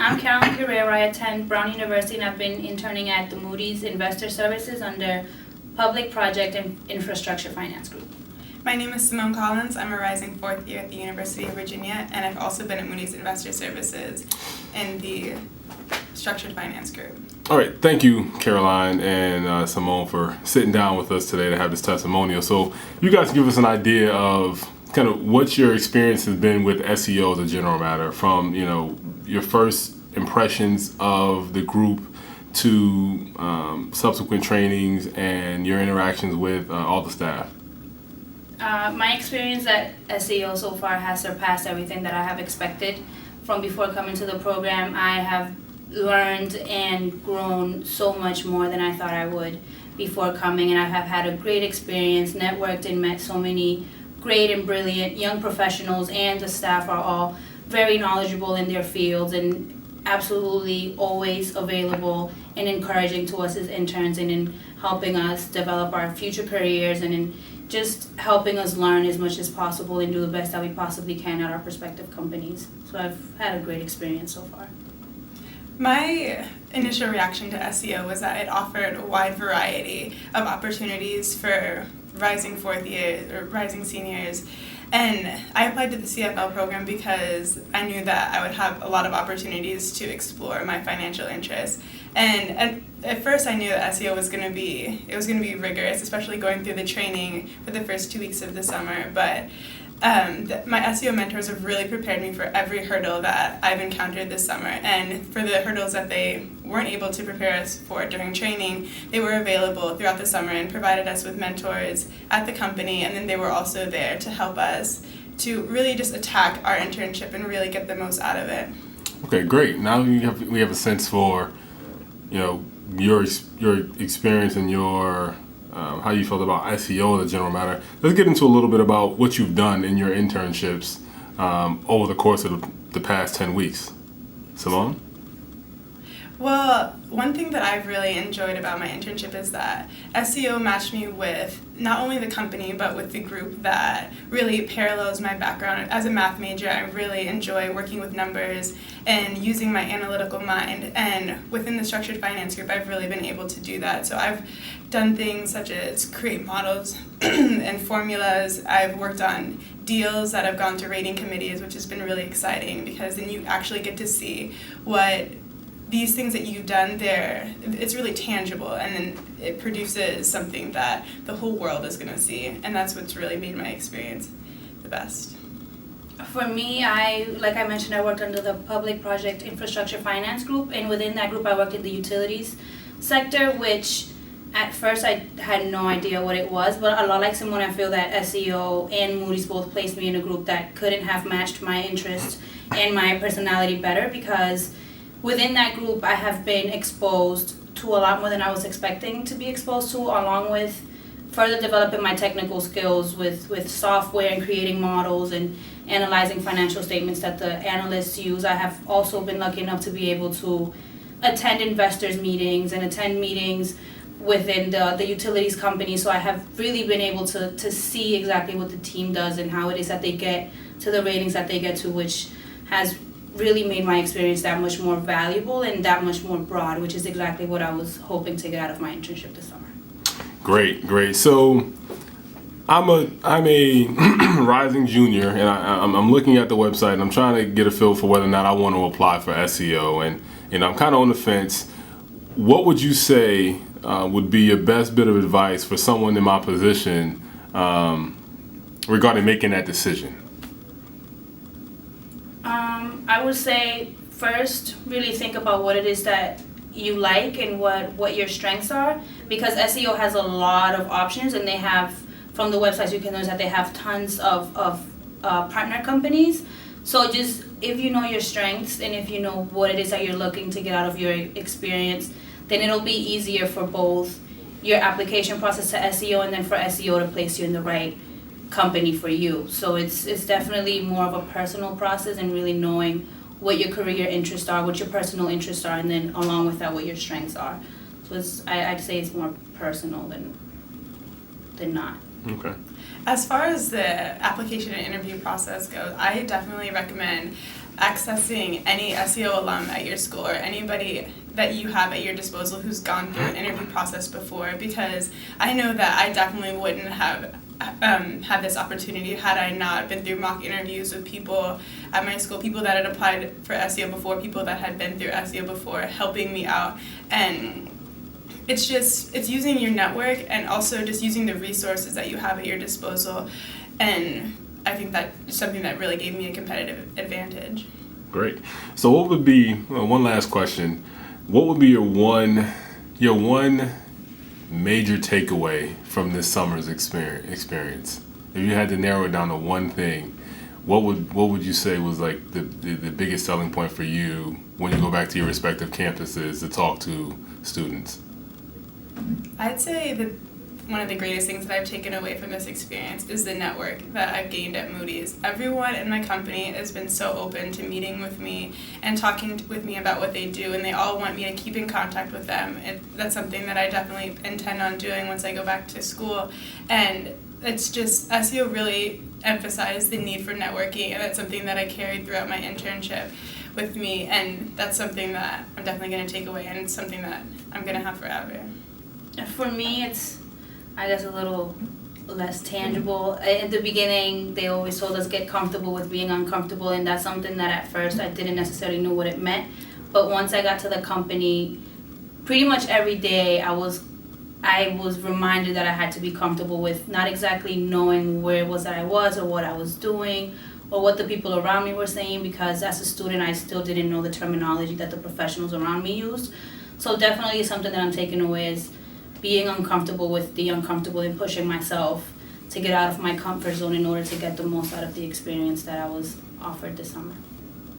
I'm Carolyn Carrera. I attend Brown University and I've been interning at the Moody's Investor Services under Public Project and Infrastructure Finance Group. My name is Simone Collins. I'm a rising fourth year at the University of Virginia, and I've also been at Moody's Investor Services in the Structured Finance Group. All right, thank you, Caroline and Simone, for sitting down with us today to have this testimonial. So you guys give us an idea of kind of what your experience has been with SEO as a general matter, from your first impressions of the group to subsequent trainings and your interactions with all the staff. My experience at SEO so far has surpassed everything that I have expected from before coming to the program. I have learned and grown so much more than I thought I would before coming, and I have had a great experience, networked and met so many great and brilliant young professionals, and the staff are all very knowledgeable in their fields and absolutely always available and encouraging to us as interns and in helping us develop our future careers and in just helping us learn as much as possible and do the best that we possibly can at our prospective companies. So I've had a great experience so far. My initial reaction to SEO was that it offered a wide variety of opportunities for rising fourth years or rising seniors. And I applied to the CFL program because I knew that I would have a lot of opportunities to explore my financial interests. And at first I knew that SEO was going to be rigorous, especially going through the training for the first 2 weeks of the summer. But my SEO mentors have really prepared me for every hurdle that I've encountered this summer. And for the hurdles that they weren't able to prepare us for during training, they were available throughout the summer and provided us with mentors at the company. And then they were also there to help us to really just attack our internship and really get the most out of it. Okay, great. Now we have a sense for your experience and your how you felt about SEO as a general matter. Let's get into a little bit about what you've done in your internships over the course of the past 10 weeks. Simone? Well, one thing that I've really enjoyed about my internship is that SEO matched me with not only the company, but with the group that really parallels my background. As a math major, I really enjoy working with numbers and using my analytical mind. And within the structured finance group, I've really been able to do that. So I've done things such as create models and formulas. I've worked on deals that have gone to rating committees, which has been really exciting because then you actually get to see what these things that you've done there, it's really tangible, and then it produces something that the whole world is going to see, and that's what's really made my experience the best. For me, like I mentioned, I worked under the Public Project Infrastructure Finance Group, and within that group I worked in the utilities sector, which at first I had no idea what it was, but a lot like Simone, I feel that SEO and Moody's both placed me in a group that couldn't have matched my interests and my personality better, because within that group, I have been exposed to a lot more than I was expecting to be exposed to, along with further developing my technical skills with software and creating models and analyzing financial statements that the analysts use. I have also been lucky enough to be able to attend investors meetings and attend meetings within the utilities company. So I have really been able to see exactly what the team does and how it is that they get to the ratings that they get to, which has really made my experience that much more valuable and that much more broad, which is exactly what I was hoping to get out of my internship this summer. Great. So I'm a rising junior, and I'm looking at the website and I'm trying to get a feel for whether or not I want to apply for SEO, and I'm kind of on the fence. What would you say would be your best bit of advice for someone in my position regarding making that decision? I would say first, really think about what it is that you like and what your strengths are, because SEO has a lot of options, and they have, from the websites you can notice that they have tons of partner companies. So just, if you know your strengths and if you know what it is that you're looking to get out of your experience, then it'll be easier for both your application process to SEO and then for SEO to place you in the right company for you. So it's definitely more of a personal process, and really knowing what your career interests are, what your personal interests are, and then along with that what your strengths are. So I'd say it's more personal than not. Okay. As far as the application and interview process goes, I definitely recommend accessing any SEO alum at your school or anybody that you have at your disposal who's gone through an interview process before, because I know that I definitely wouldn't have had this opportunity had I not been through mock interviews with people at my school, people that had applied for SEO before, people that had been through SEO before, helping me out. And it's using your network and also just using the resources that you have at your disposal. And I think that is something that really gave me a competitive advantage. Great. So what would be, one last question, what would be your one major takeaway from this summer's experience? If you had to narrow it down to one thing, what would you say was like the biggest selling point for you when you go back to your respective campuses to talk to students? I'd say that one of the greatest things that I've taken away from this experience is the network that I've gained at Moody's. Everyone in my company has been so open to meeting with me and talking with me about what they do, and they all want me to keep in contact with them. That's something that I definitely intend on doing once I go back to school. And it's just, SEO really emphasized the need for networking, and that's something that I carried throughout my internship with me, and that's something that I'm definitely going to take away, and it's something that I'm going to have forever. For me, it's, I guess, a little less tangible. At the beginning, they always told us get comfortable with being uncomfortable, and that's something that at first I didn't necessarily know what it meant. But once I got to the company, pretty much every day I was reminded that I had to be comfortable with not exactly knowing where it was that I was or what I was doing or what the people around me were saying, because as a student I still didn't know the terminology that the professionals around me used. So definitely something that I'm taking away is being uncomfortable with the uncomfortable and pushing myself to get out of my comfort zone in order to get the most out of the experience that I was offered this summer.